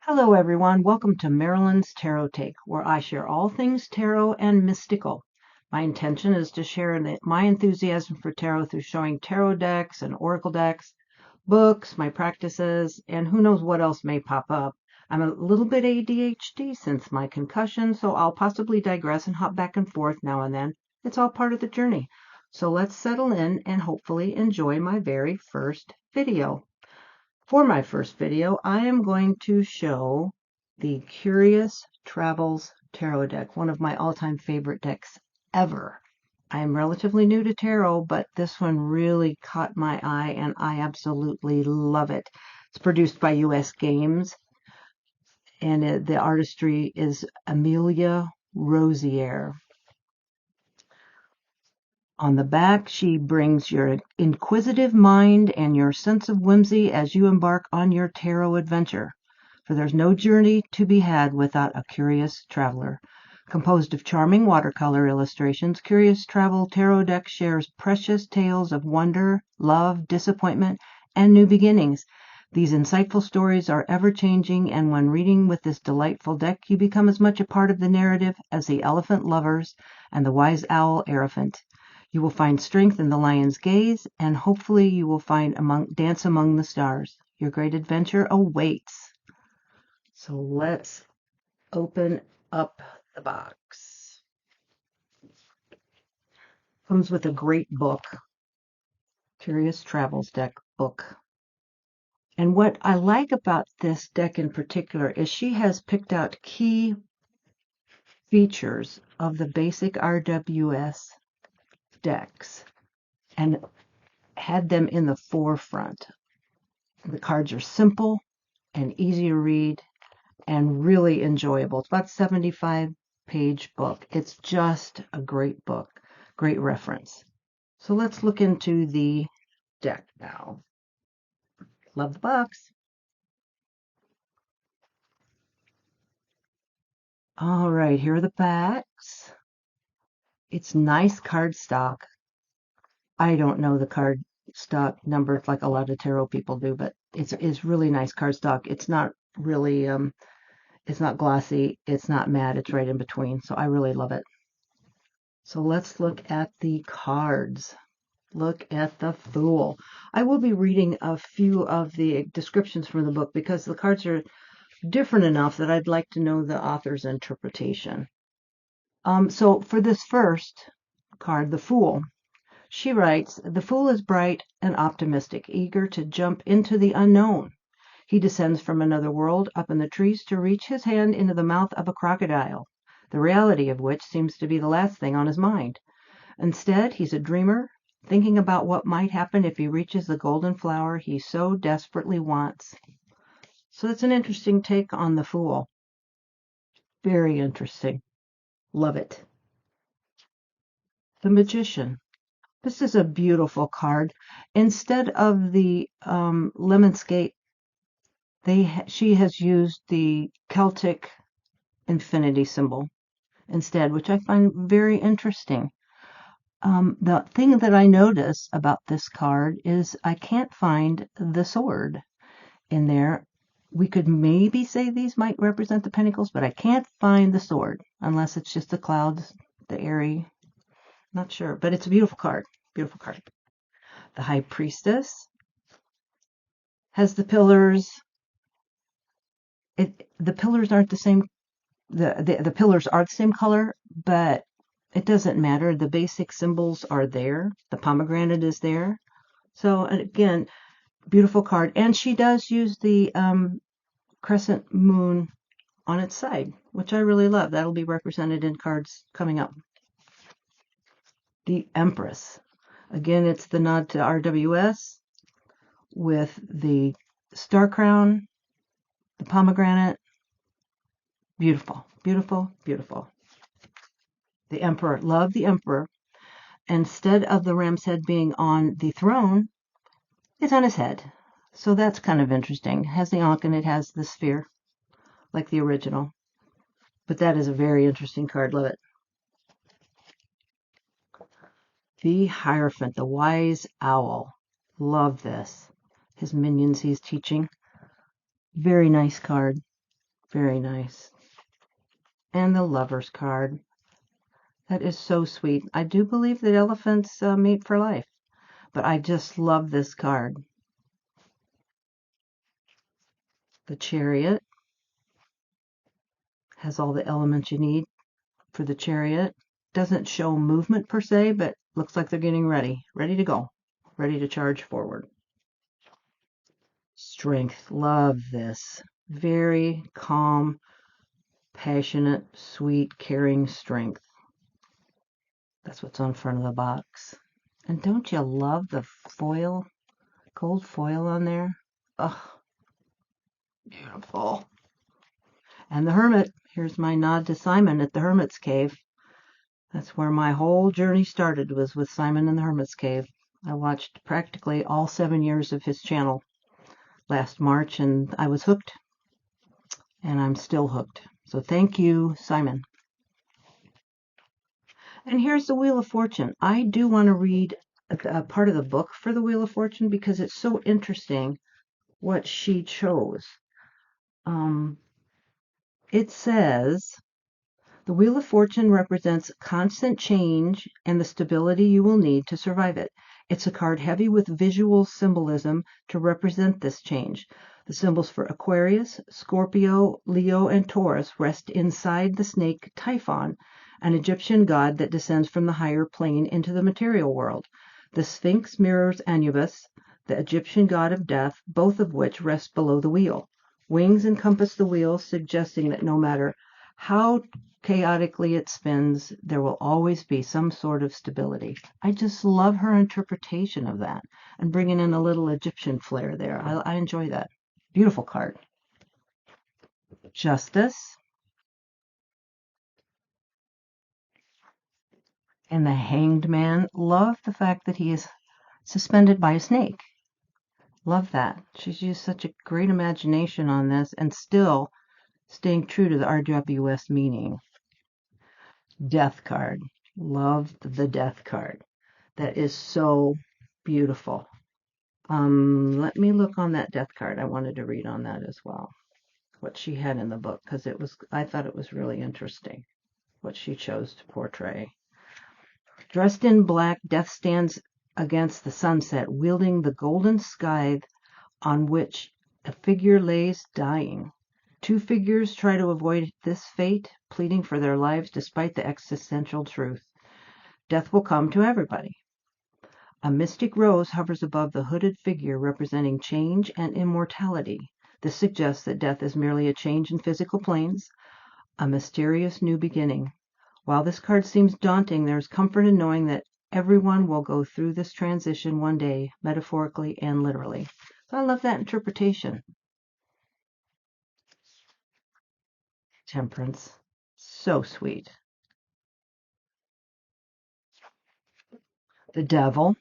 Hello, everyone. Welcome to Marilyn's Tarot Take, where I share all things tarot and mystical. My intention is to share my enthusiasm for tarot through showing tarot decks and oracle decks, books, my practices, and who knows what else may pop up. I'm a little bit ADHD since my concussion, so I'll possibly digress and hop back and forth now and then. It's all part of the journey. So let's settle in and hopefully enjoy my very first video. For my first video, I am going to show the Curious Travels Tarot deck, one of my all-time favorite decks ever. I am relatively new to tarot, but this one really caught my eye and I absolutely love it. It's produced by US Games and the artistry is Amelia Rosier. On the back, she brings your inquisitive mind and your sense of whimsy as you embark on your tarot adventure. For there's no journey to be had without a curious traveler. Composed of charming watercolor illustrations, Curious Travel Tarot deck shares precious tales of wonder, love, disappointment, and new beginnings. These insightful stories are ever-changing, and when reading with this delightful deck, you become as much a part of the narrative as the elephant lovers and the wise owl Aerophant. You will find strength in the lion's gaze, and hopefully you will find dance among the stars. Your great adventure awaits. So let's open up the box. Comes with a great book, Curious Travels deck book. And what I like about this deck in particular is she has picked out key features of the basic RWS decks and had them in the forefront. The cards are simple and easy to read and really enjoyable. It's about a 75-page book. It's just a great book, great reference. So let's look into the deck now. Love the box. All right, here are the backs. It's nice cardstock. I don't know the cardstock numbers like a lot of tarot people do, but it's really nice cardstock. It's not really it's not glossy, it's not matte, it's right in between. So I really love it. So let's look at the cards. Look at the Fool. I will be reading a few of the descriptions from the book because the cards are different enough that I'd like to know the author's interpretation. So for this first card, the Fool, she writes, "The Fool is bright and optimistic, eager to jump into the unknown. He descends from another world up in the trees to reach his hand into the mouth of a crocodile, the reality of which seems to be the last thing on his mind. Instead, he's a dreamer, thinking about what might happen if he reaches the golden flower he so desperately wants." So that's an interesting take on the Fool. Very interesting. Love it. The Magician. This is a beautiful card. Instead of the Lemniscate, she has used the Celtic infinity symbol instead, which I find very interesting. The thing that I notice about this card is I can't find the sword in there. We could maybe say these might represent the pentacles, but I can't find the sword unless it's just the clouds, the airy. Not sure, but it's a beautiful card. Beautiful card. The High Priestess has the pillars. The pillars aren't the same. The pillars are the same color, but it doesn't matter. The basic symbols are there. The pomegranate is there. So again, beautiful card. And she does use the crescent moon on its side, which I really love. That'll be represented in cards coming up. The Empress. Again, it's the nod to RWS with the star crown, the pomegranate. Beautiful, beautiful, beautiful. The Emperor. Love the Emperor. Instead of the ram's head being on the throne, it's on his head. So that's kind of interesting. It has the Ankh and it has the sphere, like the original. But that is a very interesting card. Love it. The Hierophant, the wise owl. Love this. His minions he's teaching. Very nice card. Very nice. And the Lover's card. That is so sweet. I do believe that elephants mate for life, but I just love this card. The Chariot has all the elements you need for the Chariot. Doesn't show movement per se, but looks like they're getting ready to go, ready to charge forward. Strength. Love this. Very calm, passionate, sweet, caring strength. That's what's on front of the box. And don't you love the foil, gold foil on there? Ugh, beautiful. And the Hermit. Here's my nod to Simon at the Hermit's Cave. That's where my whole journey started, was with Simon in the Hermit's Cave. I watched practically all 7 years of his channel last March, and I was hooked, and I'm still hooked. So thank you, Simon. And here's the Wheel of Fortune. I do want to read a part of the book for the Wheel of Fortune because it's so interesting what she chose. It says, the Wheel of Fortune represents constant change and the stability you will need to survive it. It's a card heavy with visual symbolism to represent this change. The symbols for Aquarius, Scorpio, Leo, and Taurus rest inside the snake Typhon, an Egyptian god that descends from the higher plane into the material world. The Sphinx mirrors Anubis, the Egyptian god of death, both of which rest below the wheel. Wings encompass the wheel, suggesting that no matter how chaotically it spins, there will always be some sort of stability. I just love her interpretation of that and bringing in a little Egyptian flair there. I enjoy that. Beautiful card. Justice. And the Hanged Man. Love the fact that he is suspended by a snake. Love that. She's used such a great imagination on this and still staying true to the RWS meaning. Death card. Love the Death card. That is so beautiful. Let me look on that Death card. I wanted to read on that as well. What she had in the book, because I thought it was really interesting what she chose to portray. Dressed in black, Death stands against the sunset, wielding the golden scythe on which a figure lays dying. Two figures try to avoid this fate, pleading for their lives despite the existential truth. Death will come to everybody. A mystic rose hovers above the hooded figure, representing change and immortality. This suggests that death is merely a change in physical planes, a mysterious new beginning. While this card seems daunting, there is comfort in knowing that everyone will go through this transition one day, metaphorically and literally. So I love that interpretation. Temperance. So sweet. The Devil.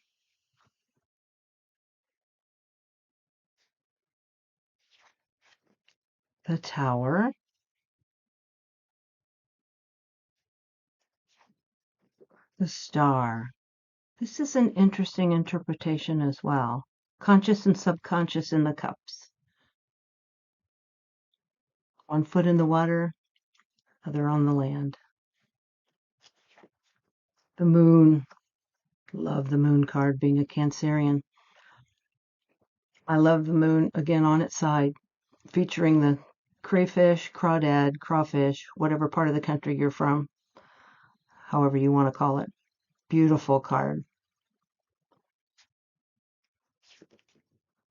The Tower. The Star. This is an interesting interpretation as well. Conscious and subconscious in the cups. One foot in the water, other on the land. The Moon. Love the Moon card, being a Cancerian. I love the Moon, again, on its side, featuring the crayfish, crawdad, crawfish, whatever part of the country you're from, however you want to call it. Beautiful card.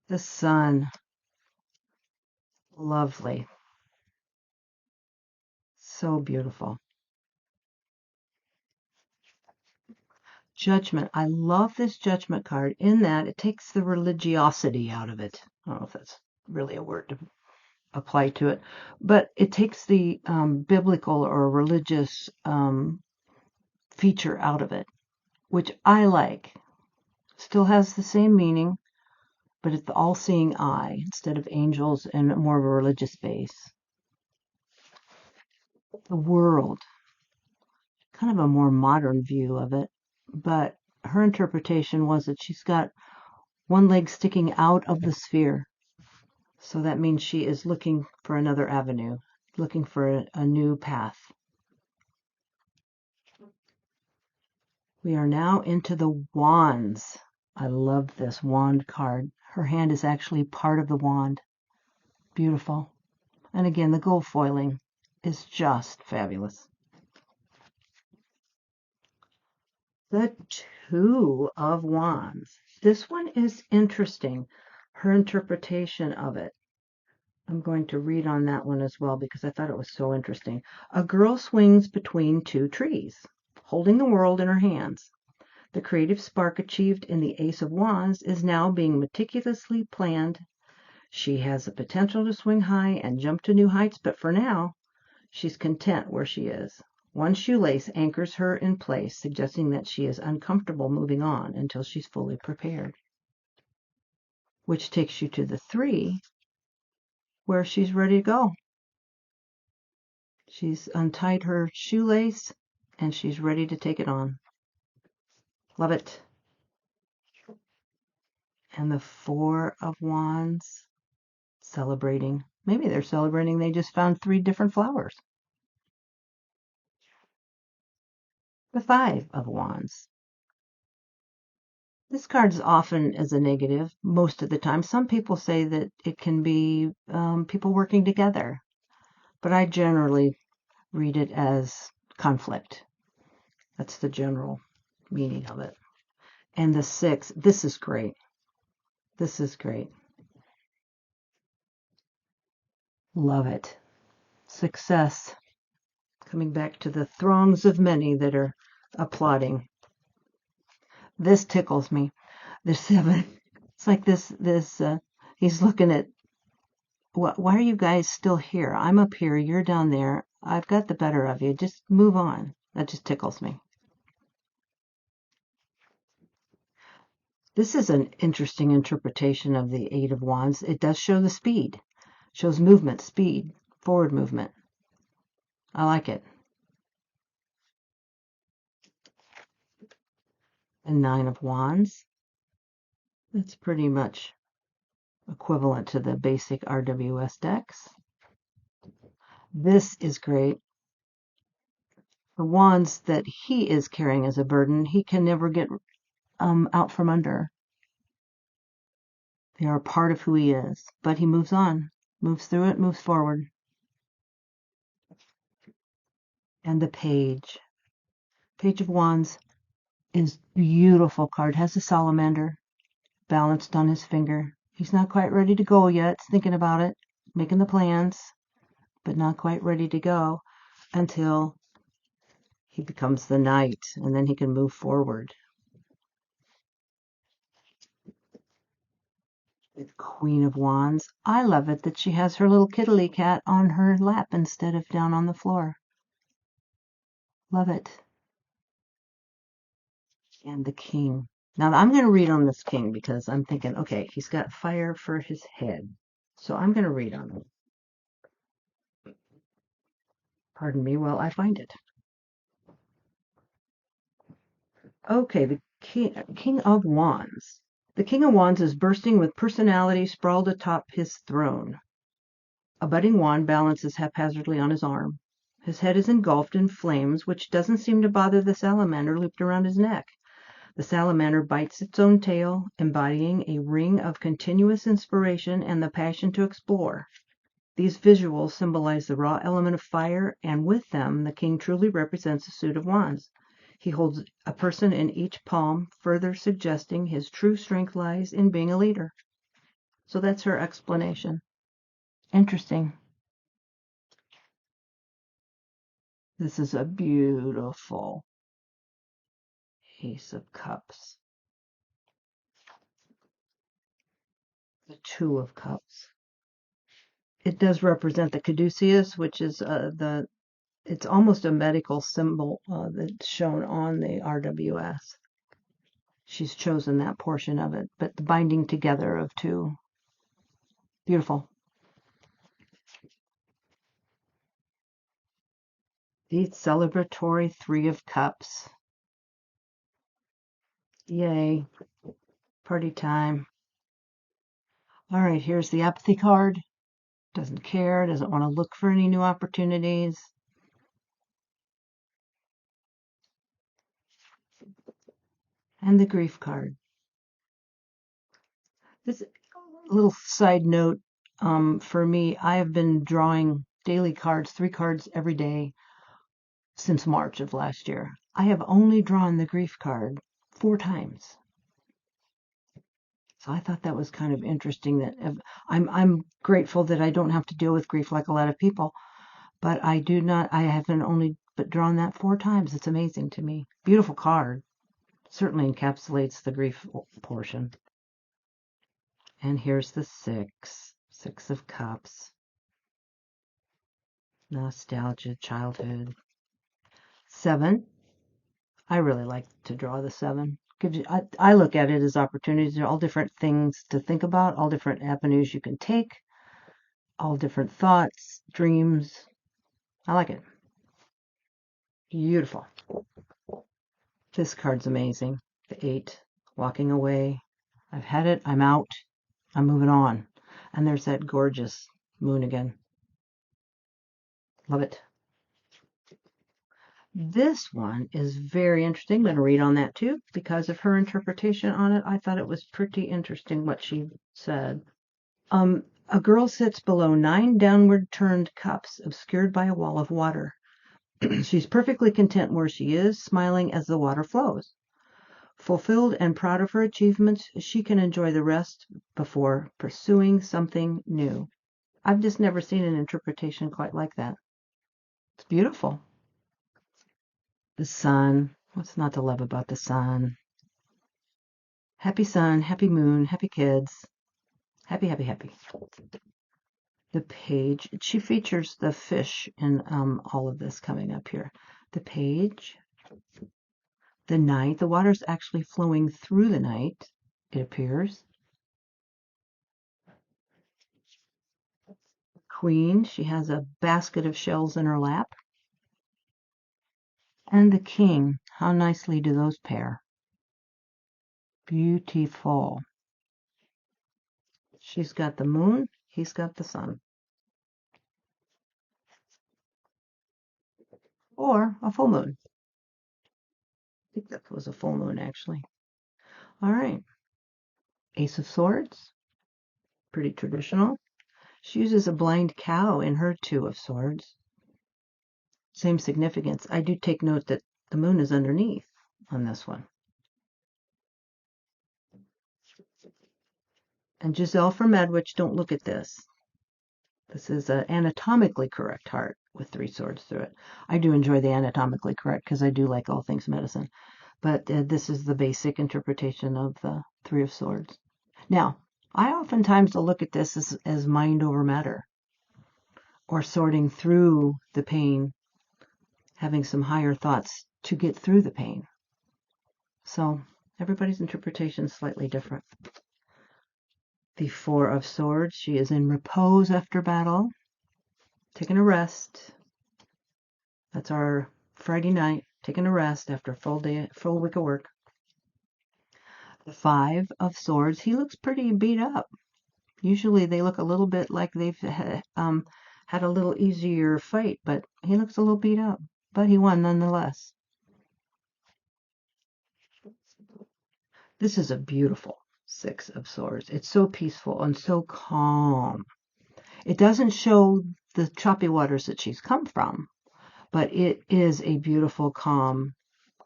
The Sun. Lovely. So beautiful. Judgment. I love this Judgment card in that it takes the religiosity out of it. I don't know if that's really a word to apply to it, but it takes the biblical or religious feature out of it, which I like. Still has the same meaning, but it's the all-seeing eye instead of angels and more of a religious base. The World. Kind of a more modern view of it, but her interpretation was that she's got one leg sticking out of the sphere. So that means she is looking for another avenue, looking for a new path. We are now into the wands. I love this wand card. Her hand is actually part of the wand. Beautiful. And again, the gold foiling is just fabulous. The Two of Wands. This one is interesting. Her interpretation of it. I'm going to read on that one as well because I thought it was so interesting. A girl swings between two trees, holding the world in her hands. The creative spark achieved in the Ace of Wands is now being meticulously planned. She has the potential to swing high and jump to new heights, but for now, she's content where she is. One shoelace anchors her in place, suggesting that she is uncomfortable moving on until she's fully prepared. Which takes you to the Three, where she's ready to go. She's untied her shoelace and she's ready to take it on. Love it. And the Four of Wands, celebrating. Maybe they're celebrating they just found 3 different flowers. The Five of Wands. This card is often as a negative, most of the time. Some people say that it can be people working together, but I generally read it as conflict. That's the general meaning of it. And the Six, this is great. This is great. Love it. Success. Coming back to the throngs of many that are applauding. This tickles me. The Seven. It's like this. He's looking at. Why are you guys still here? I'm up here. You're down there. I've got the better of you. Just move on. That just tickles me. This is an interesting interpretation of the Eight of Wands. It does show the speed. Shows movement, speed, forward movement. I like it. And Nine of Wands. That's pretty much equivalent to the basic RWS decks. This is great. The wands that he is carrying as a burden, he can never get out from under. They are part of who he is, but he moves on, moves through it, moves forward. And the Page. Page of Wands is beautiful card. Has a salamander balanced on his finger. He's not quite ready to go yet. Thinking about it, making the plans, but not quite ready to go until he becomes the Knight, and then he can move forward. The Queen of Wands. I love it that she has her little kittly cat on her lap instead of down on the floor. Love it. And the King. Now I'm going to read on this King because I'm thinking, okay, he's got fire for his head. So I'm going to read on him. Pardon me while I find it. Okay, the King of Wands. The King of Wands is bursting with personality sprawled atop his throne. A budding wand balances haphazardly on his arm. His head is engulfed in flames, which doesn't seem to bother the salamander looped around his neck. The salamander bites its own tail, embodying a ring of continuous inspiration and the passion to explore. These visuals symbolize the raw element of fire, and with them, the king truly represents a suit of wands. He holds a person in each palm, further suggesting his true strength lies in being a leader. So that's her explanation. Interesting. This is a beautiful Ace of Cups. The Two of Cups. It does represent the caduceus, which is it's almost a medical symbol that's shown on the RWS. She's chosen that portion of it, but the binding together of two. Beautiful. The celebratory Three of Cups. Yay. Party time. All right, here's the apathy card. doesn't care, doesn't want to look for any new opportunities. And the grief card. This little side note, for me, I have been drawing daily cards, 3 cards every day since March of last year. I have only drawn the grief card 4 times. So I thought that was kind of interesting that I'm grateful that I don't have to deal with grief like a lot of people, but I haven't only but drawn that 4 times. It's amazing to me. Beautiful card. Certainly encapsulates the grief portion. And here's the 6 of Cups. Nostalgia, childhood. 7. I really like to draw the 7. I look at it as opportunities. There are all different things to think about, all different avenues you can take, all different thoughts, dreams. I like it. Beautiful. This card's amazing. The 8, walking away. I've had it. I'm out. I'm moving on. And there's that gorgeous moon again. Love it. This one is very interesting. I'm going to read on that too because of her interpretation on it. I thought it was pretty interesting what she said. A girl sits below 9 downward turned cups obscured by a wall of water. She's perfectly content where she is, smiling as the water flows. Fulfilled and proud of her achievements, she can enjoy the rest before pursuing something new. I've just never seen an interpretation quite like that. It's beautiful. The sun. What's not to love about the sun? Happy sun, happy moon, happy kids. Happy, happy, happy. The Page. She features the fish in all of this coming up here. The Page. The Knight. The water's actually flowing through the Knight, it appears. Queen. She has a basket of shells in her lap. And the King. How nicely do those pair? Beautiful. She's got the moon. He's got the sun. Or a full moon. I think that was a full moon, actually. All right. Ace of Swords. Pretty traditional. She uses a blind cow in her 2 of Swords. Same significance. I do take note that the moon is underneath on this one. And Giselle from Medwich, don't look at this. This is an anatomically correct heart with 3 swords through it. I do enjoy the anatomically correct because I do like all things medicine. But this is the basic interpretation of the 3 of Swords. Now, I oftentimes will look at this as mind over matter, or sorting through the pain, having some higher thoughts to get through the pain. So everybody's interpretation is slightly different. The 4 of Swords, she is in repose after battle, taking a rest. That's our Friday night, taking a rest after a full week of work. The 5 of Swords, he looks pretty beat up. Usually they look a little bit like they've had a little easier fight, but he looks a little beat up. But he won nonetheless. This is a beautiful 6 of Swords. It's so peaceful and so calm. It doesn't show the choppy waters that she's come from, but it is a beautiful, calm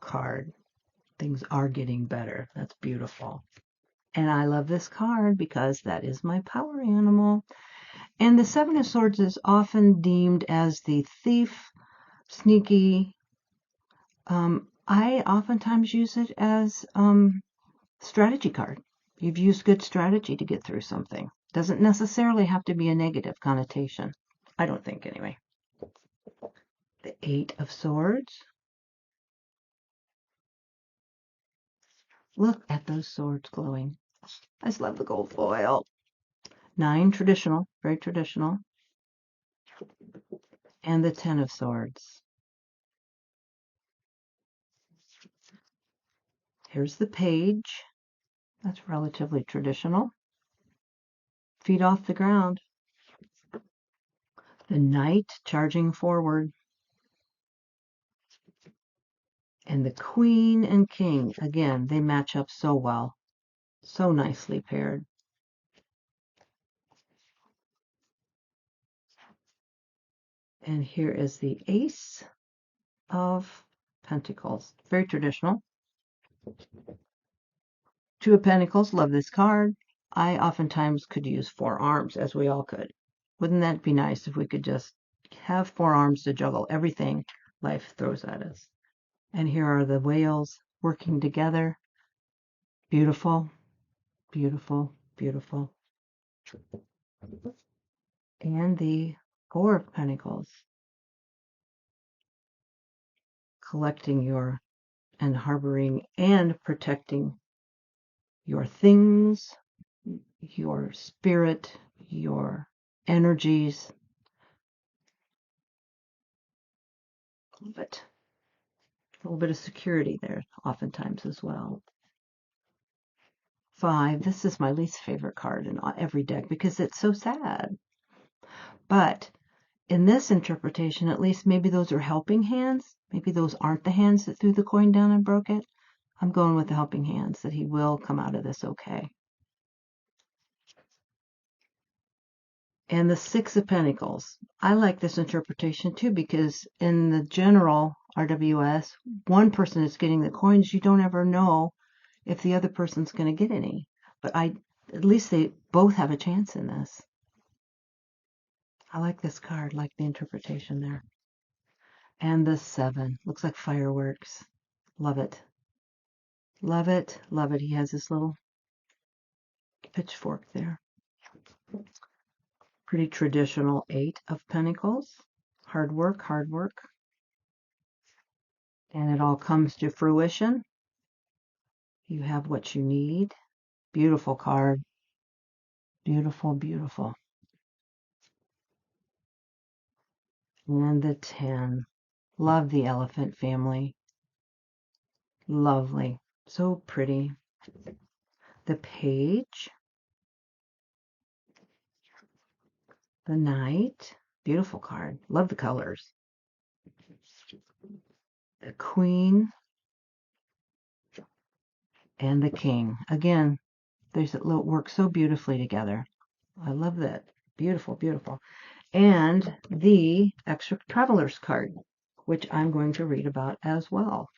card. Things are getting better. That's beautiful. And I love this card because that is my power animal. And the 7 of Swords is often deemed as the thief, sneaky. I oftentimes use it as strategy card. You've used good strategy to get through something. Doesn't necessarily have to be a negative connotation. I don't think, anyway. The 8 of Swords. Look at those swords glowing. I just love the gold foil. 9, traditional, very traditional. And the 10 of Swords. Here's the Page. That's relatively traditional. Feet off the ground. The Knight charging forward. And the Queen and King, again, they match up so well. So nicely paired. And here is the Ace of Pentacles. Very traditional. Two of Pentacles, love this card. I oftentimes could use 4 arms, as we all could. Wouldn't that be nice if we could just have 4 arms to juggle everything life throws at us? And here are the whales working together. Beautiful, beautiful, beautiful. And the 4 of Pentacles. Collecting your and harboring and protecting your things, your spirit, your energies. But a little bit of security there oftentimes as well. 5, this is my least favorite card in every deck because it's so sad. But in this interpretation, at least maybe those are helping hands. Maybe those aren't the hands that threw the coin down and broke it. I'm going with the helping hands, that he will come out of this okay. And the 6 of Pentacles. I like this interpretation too because in the general RWS, one person is getting the coins. You don't ever know if the other person's going to get any. But at least they both have a chance in this. I like this card, like the interpretation there. And the 7. Looks like fireworks. Love it. Love it. Love it. He has this little pitchfork there. Pretty traditional 8 of Pentacles. Hard work, hard work. And it all comes to fruition. You have what you need. Beautiful card. Beautiful, beautiful. And the 10. Love the elephant family. Lovely. So pretty. The Page. The Knight. Beautiful card. Love the colors. The Queen. And the King. Again, there's that little work so beautifully together. I love that. Beautiful, beautiful. And the extra traveler's card, which I'm going to read about as well.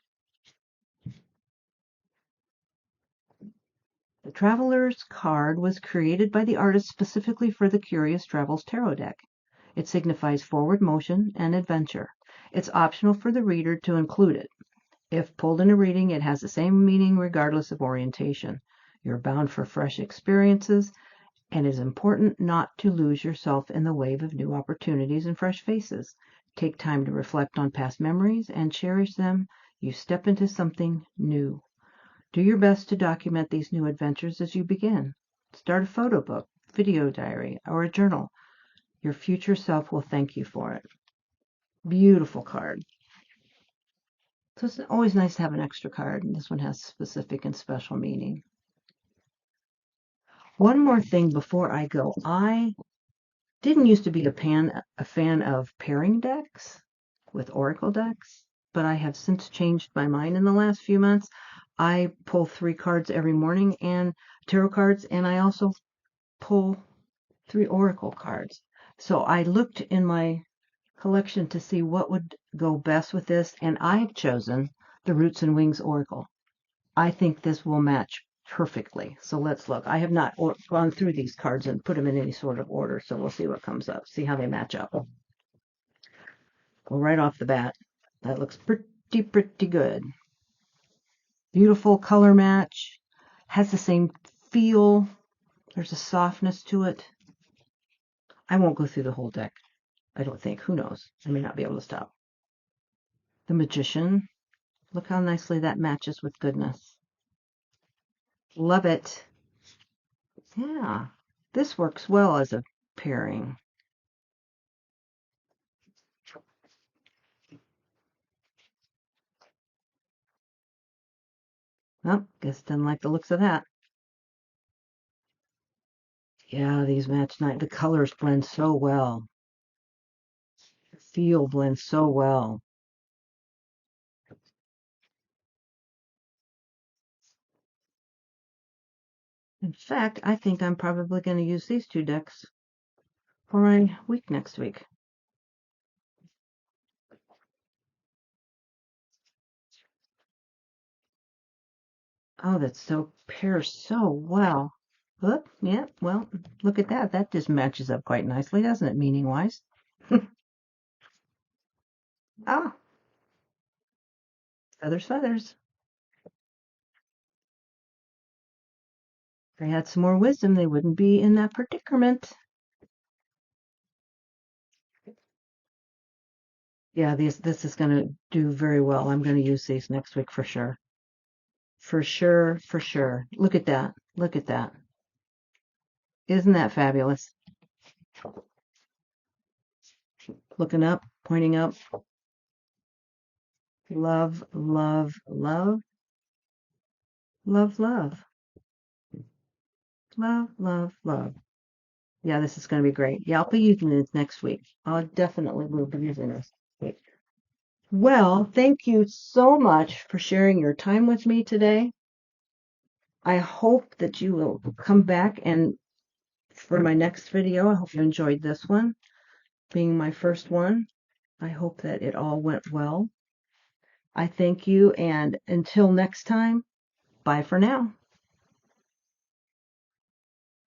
The Traveler's card was created by the artist specifically for the Curious Travels Tarot deck. It signifies forward motion and adventure. It's optional for the reader to include it. If pulled in a reading, it has the same meaning regardless of orientation. You're bound for fresh experiences, and it is important not to lose yourself in the wave of new opportunities and fresh faces. Take time to reflect on past memories and cherish them. You step into something new. Do your best to document these new adventures as you begin. Start a photo book, video diary, or a journal. Your future self will thank you for it. Beautiful card. So it's always nice to have an extra card, and this one has specific and special meaning. One more thing before I go. I didn't used to be a fan of pairing decks with oracle decks, but I have since changed my mind in the last few months. I pull 3 cards every morning and tarot cards, and I also pull 3 oracle cards. So I looked in my collection to see what would go best with this, and I've chosen the Roots and Wings Oracle. I think this will match perfectly. So let's look. I have not gone through these cards and put them in any sort of order, so we'll see what comes up, see how they match up. Well, right off the bat, that looks pretty good. Beautiful color match, has the same feel. There's a softness to it. I won't go through the whole deck. I don't think. Who knows? I may not be able to stop. The Magician. Look how nicely that matches with goodness. Love it. Yeah, this works well as a pairing. Oh, guess didn't like the looks of that. Yeah, these match night. The colors blend so well. feel blends so well. In fact, I think I'm probably going to use these 2 decks for my week next week. Oh, that so pairs so well. Look, yeah, well, look at that. That just matches up quite nicely, doesn't it, meaning-wise? Ah, feathers, feathers. If they had some more wisdom, they wouldn't be in that predicament. Yeah, this is going to do very well. I'm going to use these next week for sure. For sure, for sure. Look at that. Look at that. Isn't that fabulous? Looking up, pointing up. Love, love, love, love, love, love, love, love. Yeah, this is going to be great. Yeah, I'll be using this next week. I'll definitely will be using this week. Well, thank you so much for sharing your time with me today. I hope that you will come back and for my next video. I hope you enjoyed this one, being my first one. I hope that it all went well. I thank you, and until next time, bye for now.